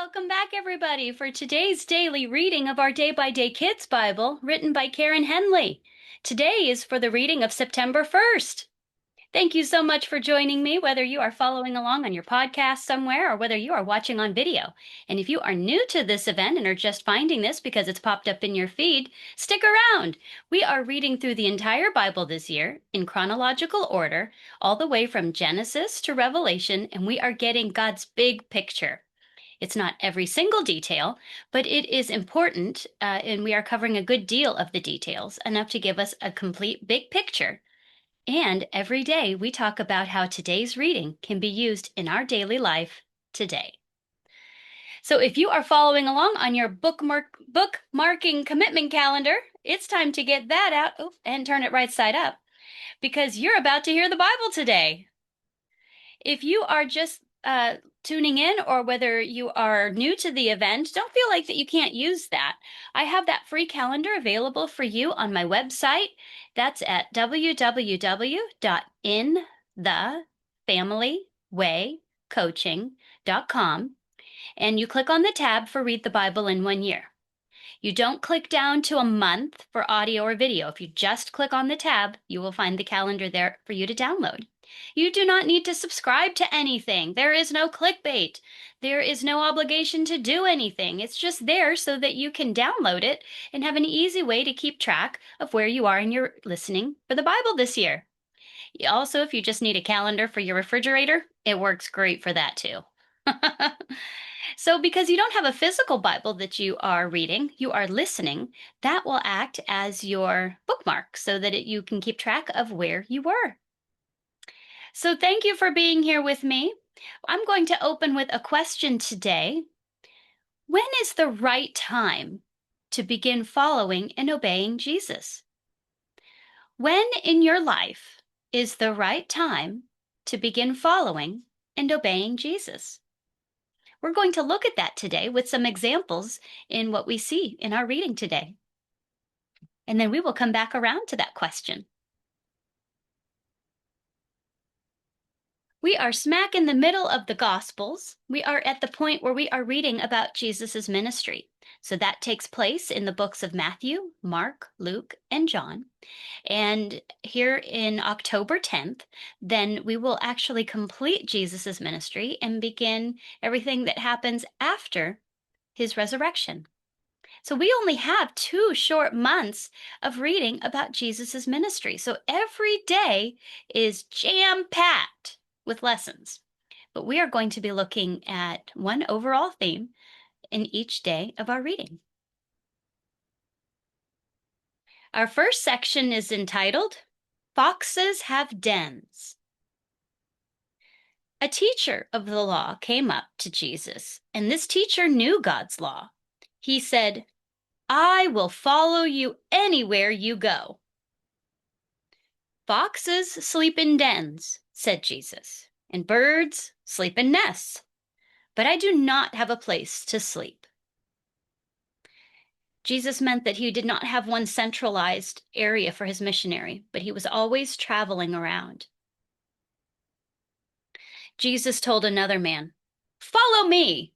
Welcome back, everybody, for today's daily reading of our Day by Day Kids Bible, written by Karen Henley. Today is for the reading of September 1st. Thank you so much for joining me, whether you are following along on your podcast somewhere or whether you are watching on video. And if you are new to this event and are just finding this because it's popped up in your feed, stick around. We are reading through the entire Bible this year in chronological order, all the way from Genesis to Revelation, and we are getting God's big picture. It's not every single detail, but it is important, and we are covering a good deal of the details, enough to give us a complete big picture. And every day we talk about how today's reading can be used in our daily life today. So if you are following along on your bookmarking commitment calendar, it's time to get that out and turn it right side up because you're about to hear the Bible today. If you are just tuning in or whether you are new to the event, don't feel like that you can't use that. I have that free calendar available for you on my website. That's at www.inthefamilywaycoaching.com. And you click on the tab for Read the Bible in 1 year. You don't click down to a month for audio or video. If you just click on the tab, you will find the calendar there for you to download. You do not need to subscribe to anything. There is no clickbait. There is no obligation to do anything. It's just there so that you can download it and have an easy way to keep track of where you are in your listening for the Bible this year. Also, if you just need a calendar for your refrigerator, it works great for that too. So because you don't have a physical Bible that you are reading, you are listening, that will act as your bookmark so that you can keep track of where you were. So thank you for being here with me. I'm going to open with a question today. When is the right time to begin following and obeying Jesus? When in your life is the right time to begin following and obeying Jesus? We're going to look at that today with some examples in what we see in our reading today. And then we will come back around to that question. We are smack in the middle of the Gospels. We are at the point where we are reading about Jesus's ministry. So that takes place in the books of Matthew, Mark, Luke, and John. And here in October 10th, then we will actually complete Jesus's ministry and begin everything that happens after his resurrection. So we only have 2 short months of reading about Jesus's ministry. So every day is jam-packed with lessons. But we are going to be looking at one overall theme in each day of our reading. Our first section is entitled, Foxes Have Dens. A teacher of the law came up to Jesus, and this teacher knew God's law. He said, "I will follow you anywhere you go." "Foxes sleep in dens," said Jesus, "and birds sleep in nests, but I do not have a place to sleep." Jesus meant that he did not have one centralized area for his missionary, but he was always traveling around. Jesus told another man, "Follow me."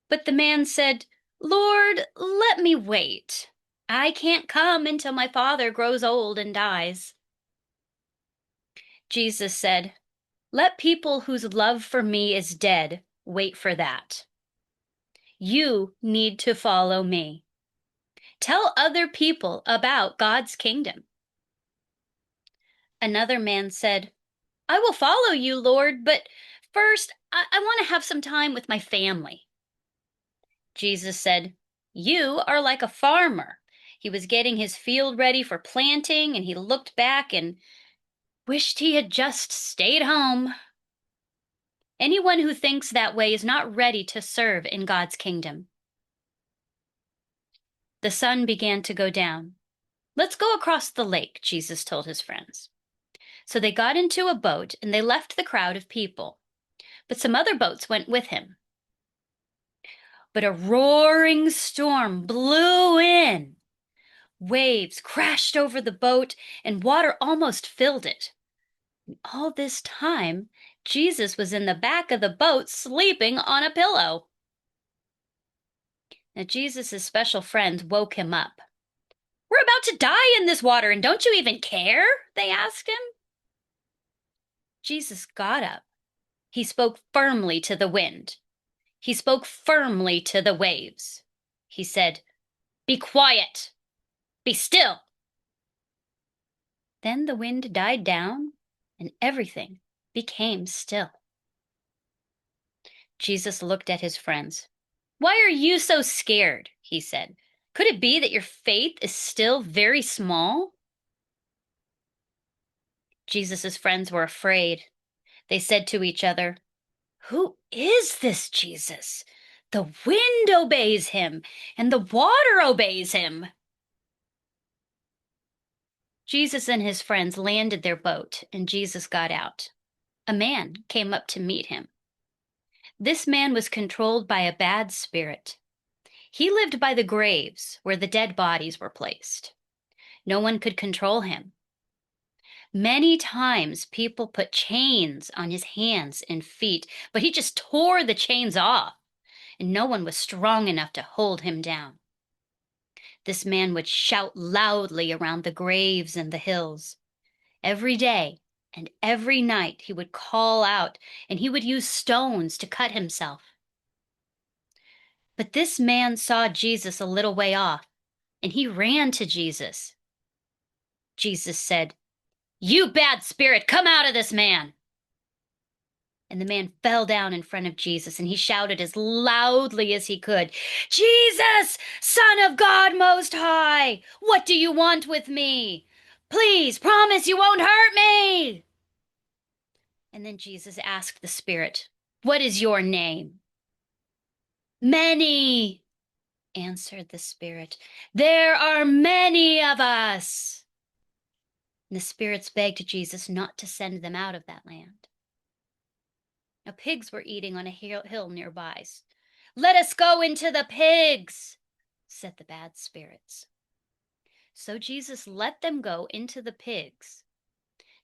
But the man said, "Lord, let me wait. I can't come until my father grows old and dies." Jesus said, "Let people whose love for me is dead wait for that. You need to follow me. Tell other people about God's kingdom." Another man said, "I will follow you, Lord, but first I want to have some time with my family." Jesus said, "You are like a farmer. He was getting his field ready for planting, and he looked back and wished he had just stayed home." Anyone who thinks that way is not ready to serve in God's kingdom. The sun began to go down. "Let's go across the lake," Jesus told his friends. So they got into a boat and they left the crowd of people. But some other boats went with him. But a roaring storm blew in. Waves crashed over the boat and water almost filled it. And all this time, Jesus was in the back of the boat sleeping on a pillow. Now, Jesus' special friends woke him up. "We're about to die in this water, and don't you even care?" they asked him. Jesus got up. He spoke firmly to the wind. He spoke firmly to the waves. He said, "Be quiet. Be still." Then the wind died down and everything became still. Jesus looked at his friends. "Why are you so scared?" he said. "Could it be that your faith is still very small?" Jesus' friends were afraid. They said to each other, "Who is this Jesus? The wind obeys him, and the water obeys him." Jesus and his friends landed their boat, and Jesus got out. A man came up to meet him. This man was controlled by a bad spirit. He lived by the graves where the dead bodies were placed. No one could control him. Many times people put chains on his hands and feet, but he just tore the chains off, and no one was strong enough to hold him down. This man would shout loudly around the graves and the hills. Every day and every night he would call out, and he would use stones to cut himself. But this man saw Jesus a little way off, and he ran to Jesus. Jesus said, "You bad spirit, come out of this man." And the man fell down in front of Jesus, and he shouted as loudly as he could, "Jesus, Son of God Most High, what do you want with me? Please promise you won't hurt me." And then Jesus asked the spirit, "What is your name?" "Many," answered the spirit. "There are many of us." And the spirits begged Jesus not to send them out of that land. Now, pigs were eating on a hill nearby. "Let us go into the pigs," said the bad spirits. So Jesus let them go into the pigs.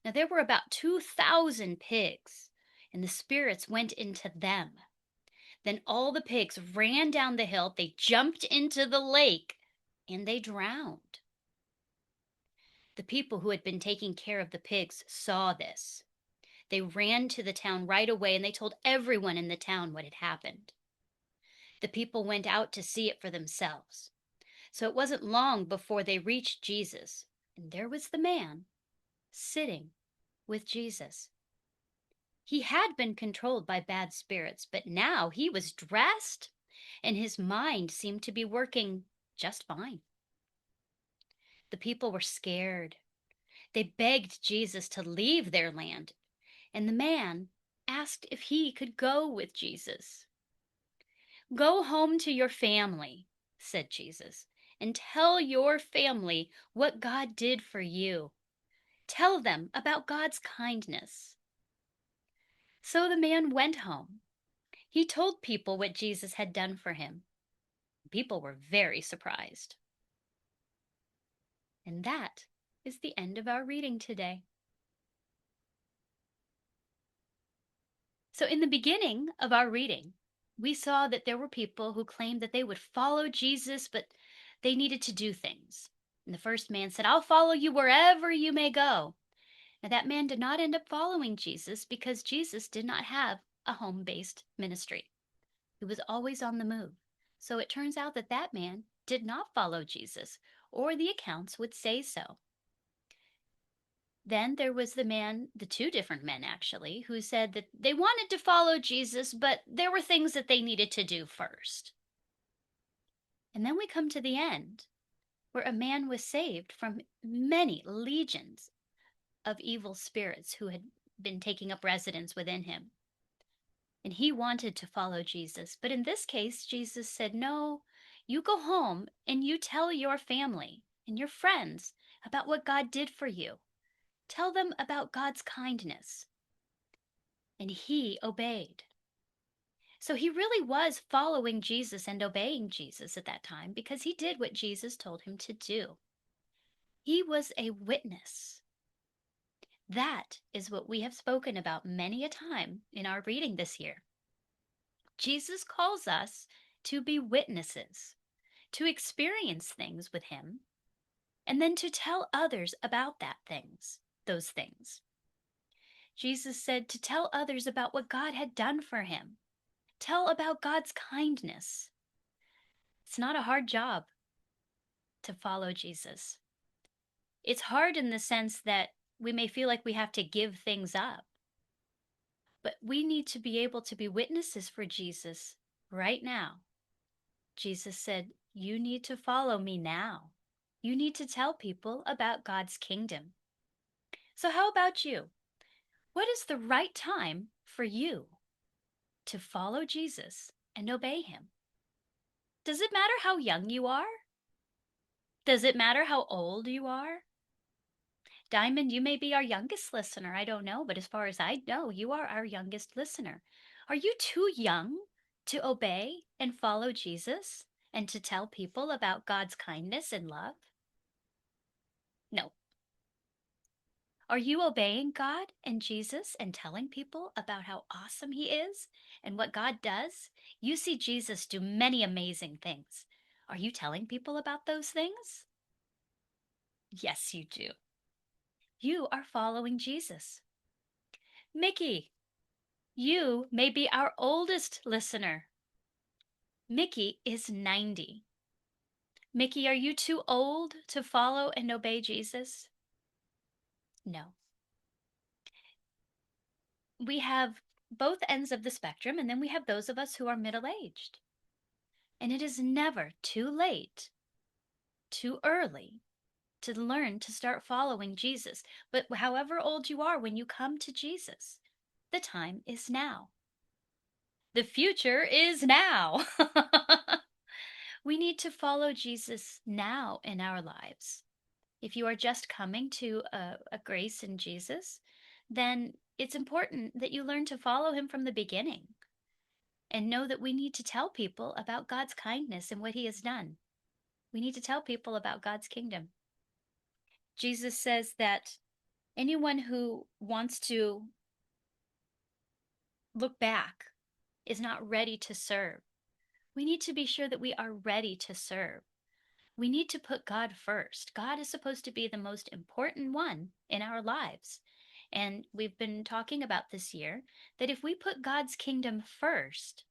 Now, there were about 2,000 pigs, and the spirits went into them. Then all the pigs ran down the hill, they jumped into the lake, and they drowned. The people who had been taking care of the pigs saw this. They ran to the town right away, and they told everyone in the town what had happened. The people went out to see it for themselves. So it wasn't long before they reached Jesus, and there was the man sitting with Jesus. He had been controlled by bad spirits, but now he was dressed, and his mind seemed to be working just fine. The people were scared. They begged Jesus to leave their land, and the man asked if he could go with Jesus. "Go home to your family," said Jesus, "and tell your family what God did for you. Tell them about God's kindness." So the man went home. He told people what Jesus had done for him. People were very surprised. And that is the end of our reading today. So, in the beginning of our reading, we saw that there were people who claimed that they would follow Jesus, but they needed to do things. And the first man said, "I'll follow you wherever you may go." Now, that man did not end up following Jesus because Jesus did not have a home based ministry. He was always on the move. So it turns out that that man did not follow Jesus, or the accounts would say so. Then there was the two different men actually, who said that they wanted to follow Jesus, but there were things that they needed to do first. And then we come to the end, where a man was saved from many legions of evil spirits who had been taking up residence within him. And he wanted to follow Jesus. But in this case, Jesus said, "No, you go home and you tell your family and your friends about what God did for you. Tell them about God's kindness." And he obeyed. So he really was following Jesus and obeying Jesus at that time because he did what Jesus told him to do. He was a witness. That is what we have spoken about many a time in our reading this year. Jesus calls us to be witnesses. to experience things with him, and then to tell others about those things. Jesus said to tell others about what God had done for him. Tell about God's kindness. It's not a hard job to follow Jesus. It's hard in the sense that we may feel like we have to give things up, but we need to be able to be witnesses for Jesus right now. Jesus said, "You need to follow me now. You need to tell people about God's kingdom." So, how about you? What is the right time for you to follow Jesus and obey him? Does it matter how young you are? Does it matter how old you are? Diamond, you may be our youngest listener. I don't know, but as far as I know, you are our youngest listener. Are you too young to obey and follow Jesus and to tell people about God's kindness and love? No. Are you obeying God and Jesus and telling people about how awesome he is and what God does? You see Jesus do many amazing things. Are you telling people about those things? Yes, you do. You are following Jesus. Mickey, you may be our oldest listener. Mickey is 90. Mickey, are you too old to follow and obey Jesus? No. We have both ends of the spectrum, and then we have those of us who are middle aged. And it is never too late, too early to learn to start following Jesus. But however old you are when you come to Jesus, the time is now. The future is now. We need to follow Jesus now in our lives. If you are just coming to a grace in Jesus, then it's important that you learn to follow him from the beginning and know that we need to tell people about God's kindness and what he has done. We need to tell people about God's kingdom. Jesus says that anyone who wants to look back is not ready to serve. We need to be sure that we are ready to serve. We need to put God first. God is supposed to be the most important one in our lives. And we've been talking about this year that if we put God's kingdom first,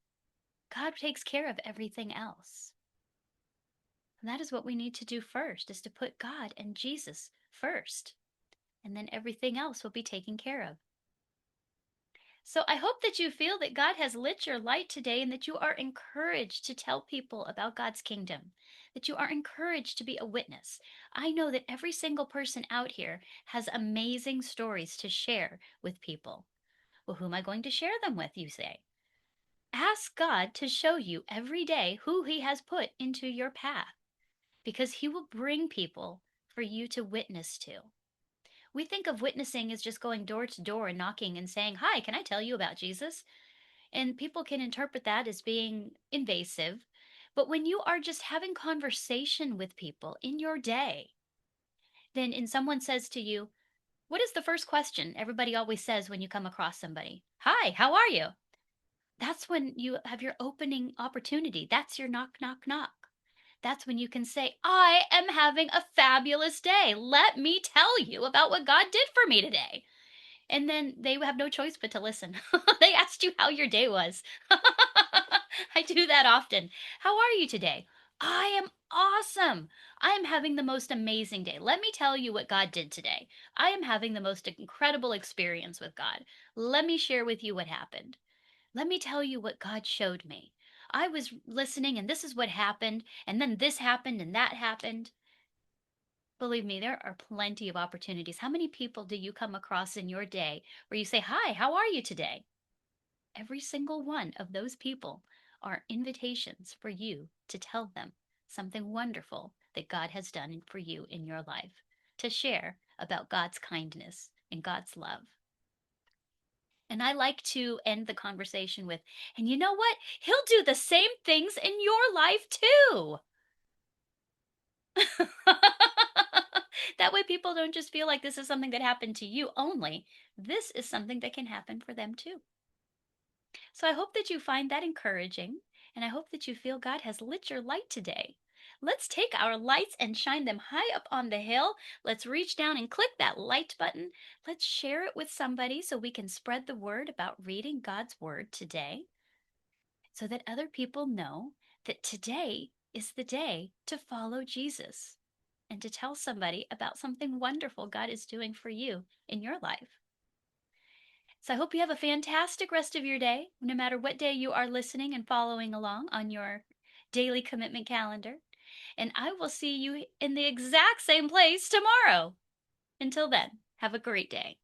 God takes care of everything else. And that is what we need to do first, is to put God and Jesus first. And then everything else will be taken care of. So I hope that you feel that God has lit your light today and that you are encouraged to tell people about God's kingdom, that you are encouraged to be a witness. I know that every single person out here has amazing stories to share with people. Well, who am I going to share them with, you say? Ask God to show you every day who he has put into your path, because he will bring people for you to witness to. We think of witnessing as just going door to door and knocking and saying, "Hi, can I tell you about Jesus?" And people can interpret that as being invasive. But when you are just having conversation with people in your day, then and someone says to you, "What is the first question everybody always says when you come across somebody?" "Hi, how are you?" That's when you have your opening opportunity. That's your knock, knock, knock. That's when you can say, "I am having a fabulous day. Let me tell you about what God did for me today." And then they have no choice but to listen. They asked you how your day was. I do that often. "How are you today?" "I am awesome. I am having the most amazing day. Let me tell you what God did today. I am having the most incredible experience with God. Let me share with you what happened. Let me tell you what God showed me. I was listening and this is what happened, and then this happened and that happened." Believe me, there are plenty of opportunities. How many people do you come across in your day where you say, "Hi, how are you today?" Every single one of those people are invitations for you to tell them something wonderful that God has done for you in your life, to share about God's kindness and God's love. And I like to end the conversation with, "And you know what? He'll do the same things in your life too." That way, people don't just feel like this is something that happened to you only. This is something that can happen for them too. So I hope that you find that encouraging, and I hope that you feel God has lit your light today. Let's take our lights and shine them high up on the hill. Let's reach down and click that light button. Let's share it with somebody so we can spread the word about reading God's word today, so that other people know that today is the day to follow Jesus and to tell somebody about something wonderful God is doing for you in your life. So I hope you have a fantastic rest of your day, no matter what day you are listening and following along on your daily commitment calendar. And I will see you in the exact same place tomorrow. Until then, have a great day.